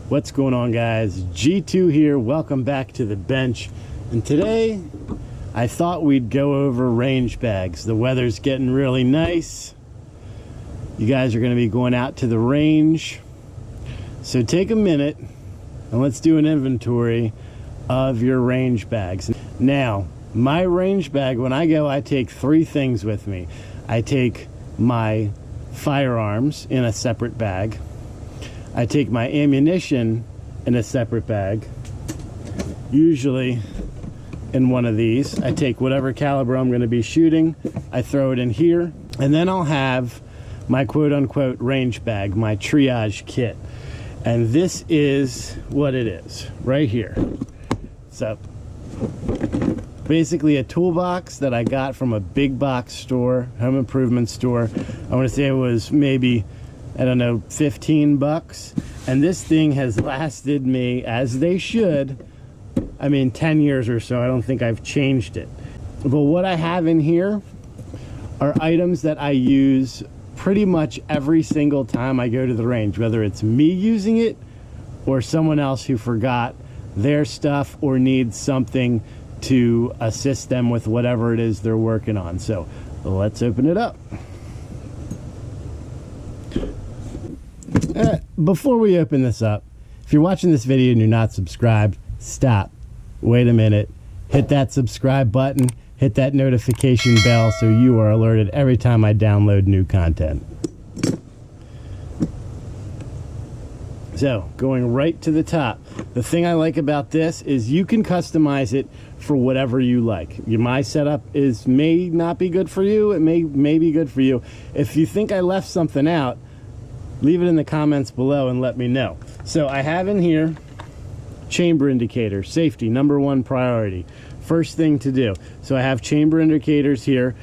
What's going on, guys? G2 here. Welcome back to the bench. And today I thought we'd go over range bags. The weather's getting really nice. You guys are going to be going out to the range, so take a minute and let's do an inventory of your range bags. Now, my range bag, when I go, I take three things with me. I take my firearms in a separate bag. I take my ammunition in a separate bag, usually in one of these. I take whatever caliber I'm going to be shooting, I throw it in here, and then I'll have my quote-unquote range bag, my triage kit. And this is what it is right here. So basically a toolbox that I got from a big box store, home improvement store. I want to say it was maybe, I don't know, 15 bucks. And this thing has lasted me, as they should, I mean 10 years or so. I don't think I've changed it. But what I have in here are items that I use pretty much every single time I go to the range, whether it's me using it or someone else who forgot their stuff or needs something to assist them with whatever it is they're working on. So let's open it up. Before we open this up, if you're watching this video and you're not subscribed, stop, wait a minute, hit that subscribe button, hit that notification bell so you are alerted every time I download new content. So, going right to the top, the thing I like about this is you can customize it for whatever you like. My setup may not be good for you, it may be good for you. If you think I left something out, leave it in the comments below and let me know. So I have in here chamber indicator, safety, #1 priority. First thing to do. So I have chamber indicators here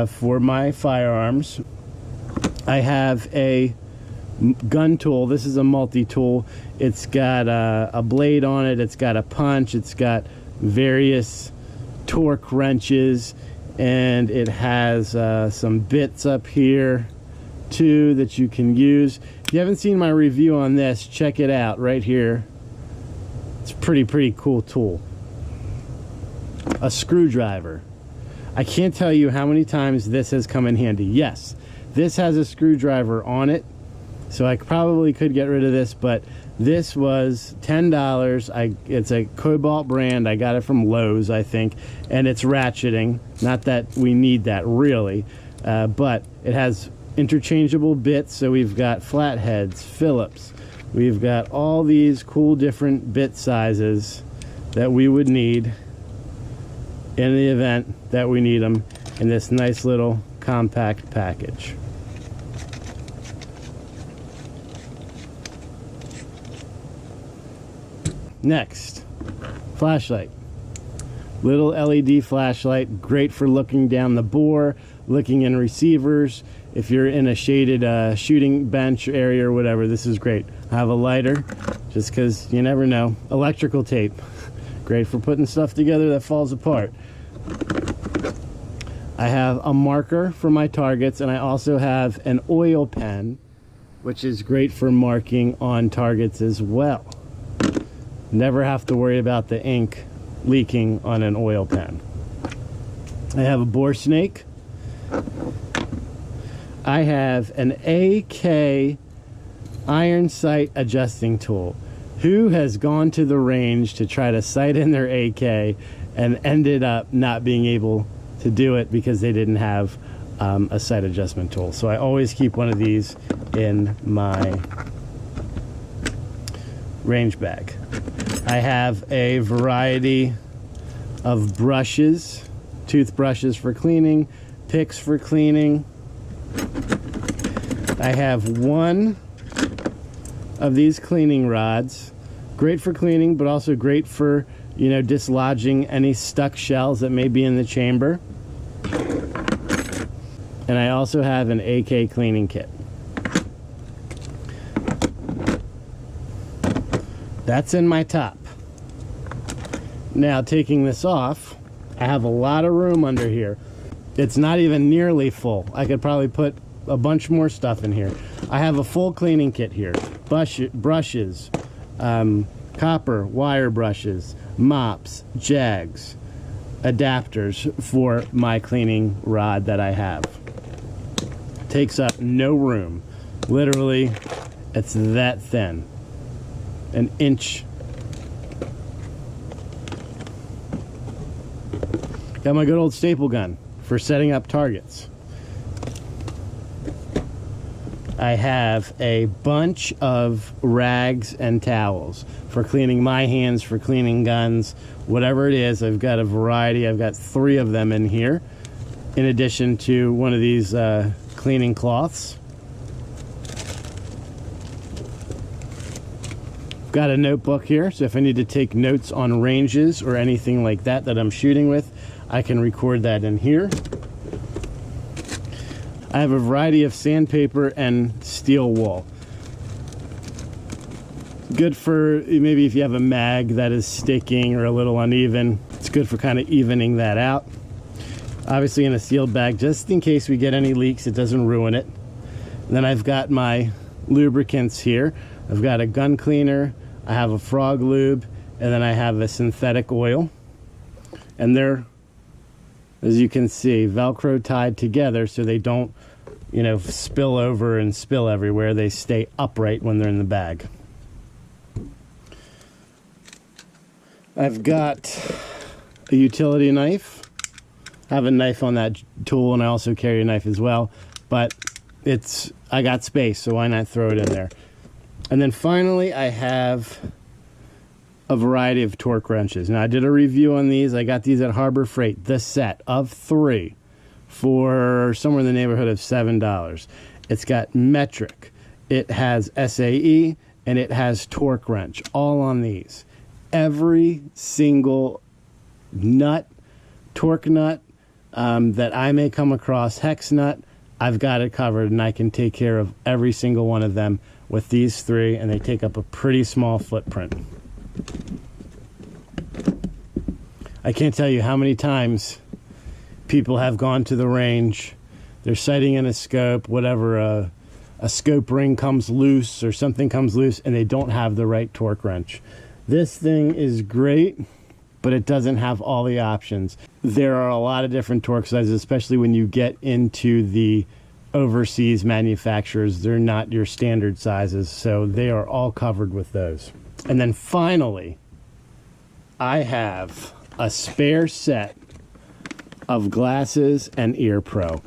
for my firearms. I have a gun tool. This is a multi-tool. It's got a blade on it. It's got a punch. It's got various torque wrenches, and it has some bits up here too that you can use. If you haven't seen my review on this, check it out right here. It's a pretty cool tool. A screwdriver. I can't tell you how many times this has come in handy. Yes, this has a screwdriver on it, so I probably could get rid of this, but this was $10. It's a Cobalt brand. I got it from Lowe's, I think, and it's ratcheting. Not that we need that really, but it has interchangeable bits. So we've got flatheads, Phillips. We've got all these cool different bit sizes that we would need in the event that we need them in this nice little compact package. Next, flashlight. Little LED flashlight, great for looking down the bore, looking in receivers. If you're in a shaded shooting bench area or whatever, this is great. I have a lighter, just because you never know. Electrical tape, great for putting stuff together that falls apart. I have a marker for my targets, and I also have an oil pen, which is great for marking on targets as well. Never have to worry about the ink leaking on an oil pen. I have a bore snake. I have an AK iron sight adjusting tool. Who has gone to the range to try to sight in their AK and ended up not being able to do it because they didn't have a sight adjustment tool? So I always keep one of these in my range bag. I have a variety of brushes, toothbrushes for cleaning, picks for cleaning. I have one of these cleaning rods, great for cleaning, but also great for, you know, dislodging any stuck shells that may be in the chamber. And I also have an AK cleaning kit. That's in my top. Now, taking this off, I have a lot of room under here. It's not even nearly full. I could probably put a bunch more stuff in here. I have a full cleaning kit here. Brushes, copper wire brushes, mops, jags, adapters for my cleaning rod that I have. Takes up no room. Literally, it's that thin. An inch. Got my good old staple gun for setting up targets. I have a bunch of rags and towels for cleaning my hands, for cleaning guns, whatever it is. I've got a variety. I've got 3 of them in here, in addition to one of these cleaning cloths. Got a notebook here, so if I need to take notes on ranges or anything like that that I'm shooting with, I can record that in here. I have a variety of sandpaper and steel wool. Good for maybe if you have a mag that is sticking or a little uneven. It's good for kind of evening that out. Obviously in a sealed bag, just in case we get any leaks, it doesn't ruin it. And then I've got my lubricants here. I've got a gun cleaner, I have a frog lube, and then I have a synthetic oil. And they're, as you can see, Velcro tied together so they don't, you know, spill over and spill everywhere. They stay upright when they're in the bag. I've got a utility knife. I have a knife on that tool, and I also carry a knife as well, but I got space, so why not throw it in there? And then finally, I have a variety of torque wrenches. Now, I did a review on these. I got these at Harbor Freight, the set of 3 for somewhere in the neighborhood of $7. It's got metric, it has SAE, and it has torque wrench, all on these. Every single nut, torque nut that I may come across, hex nut, I've got it covered, and I can take care of every single one of them with these 3, and they take up a pretty small footprint. I can't tell you how many times people have gone to the range, they're sighting in a scope, whatever, a scope ring comes loose or something comes loose, and they don't have the right torque wrench. This thing is great, but it doesn't have all the options. There are a lot of different torque sizes, especially when you get into the overseas manufacturers. They're not your standard sizes, so they are all covered with those. And then finally, I have a spare set of glasses and ear pro.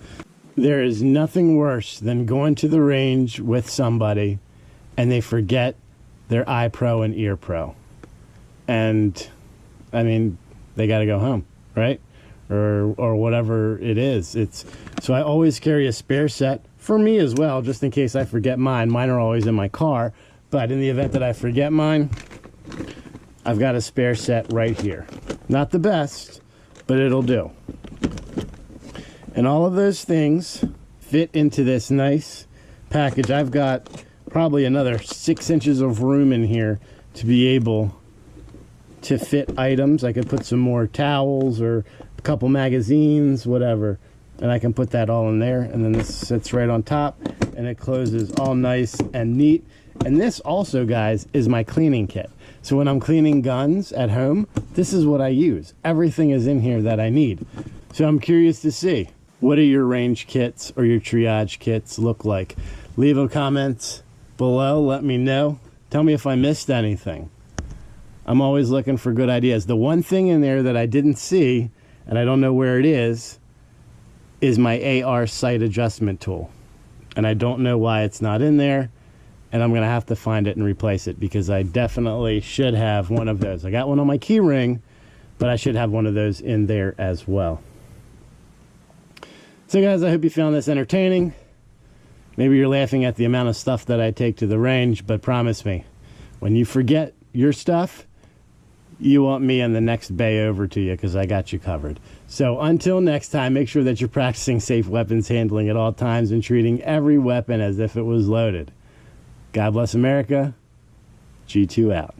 There is nothing worse than going to the range with somebody and they forget their eye pro and ear pro. And I mean, they got to go home, right? Or whatever it is. So I always carry a spare set for me as well, just in case I forget mine. Mine are always in my car, but in the event that I forget mine, I've got a spare set right here. Not the best, but it'll do. And all of those things fit into this nice package. I've got probably another 6 inches of room in here to be able to fit items. I could put some more towels or a couple magazines, whatever, and I can put that all in there. And then this sits right on top, and it closes all nice and neat. And this also, guys, is my cleaning kit. So when I'm cleaning guns at home, this is what I use. Everything is in here that I need. So I'm curious to see, what do your range kits or your triage kits look like? Leave a comment below, let me know. Tell me if I missed anything. I'm always looking for good ideas. The one thing in there that I didn't see, and I don't know where it is my AR sight adjustment tool. And I don't know why it's not in there, and I'm gonna have to find it and replace it, because I definitely should have one of those. I got one on my key ring, but I should have one of those in there as well. So guys, I hope you found this entertaining. Maybe you're laughing at the amount of stuff that I take to the range, but promise me, when you forget your stuff, you want me in the next bay over to you, because I got you covered. So until next time, make sure that you're practicing safe weapons handling at all times and treating every weapon as if it was loaded. God bless America. G2 out.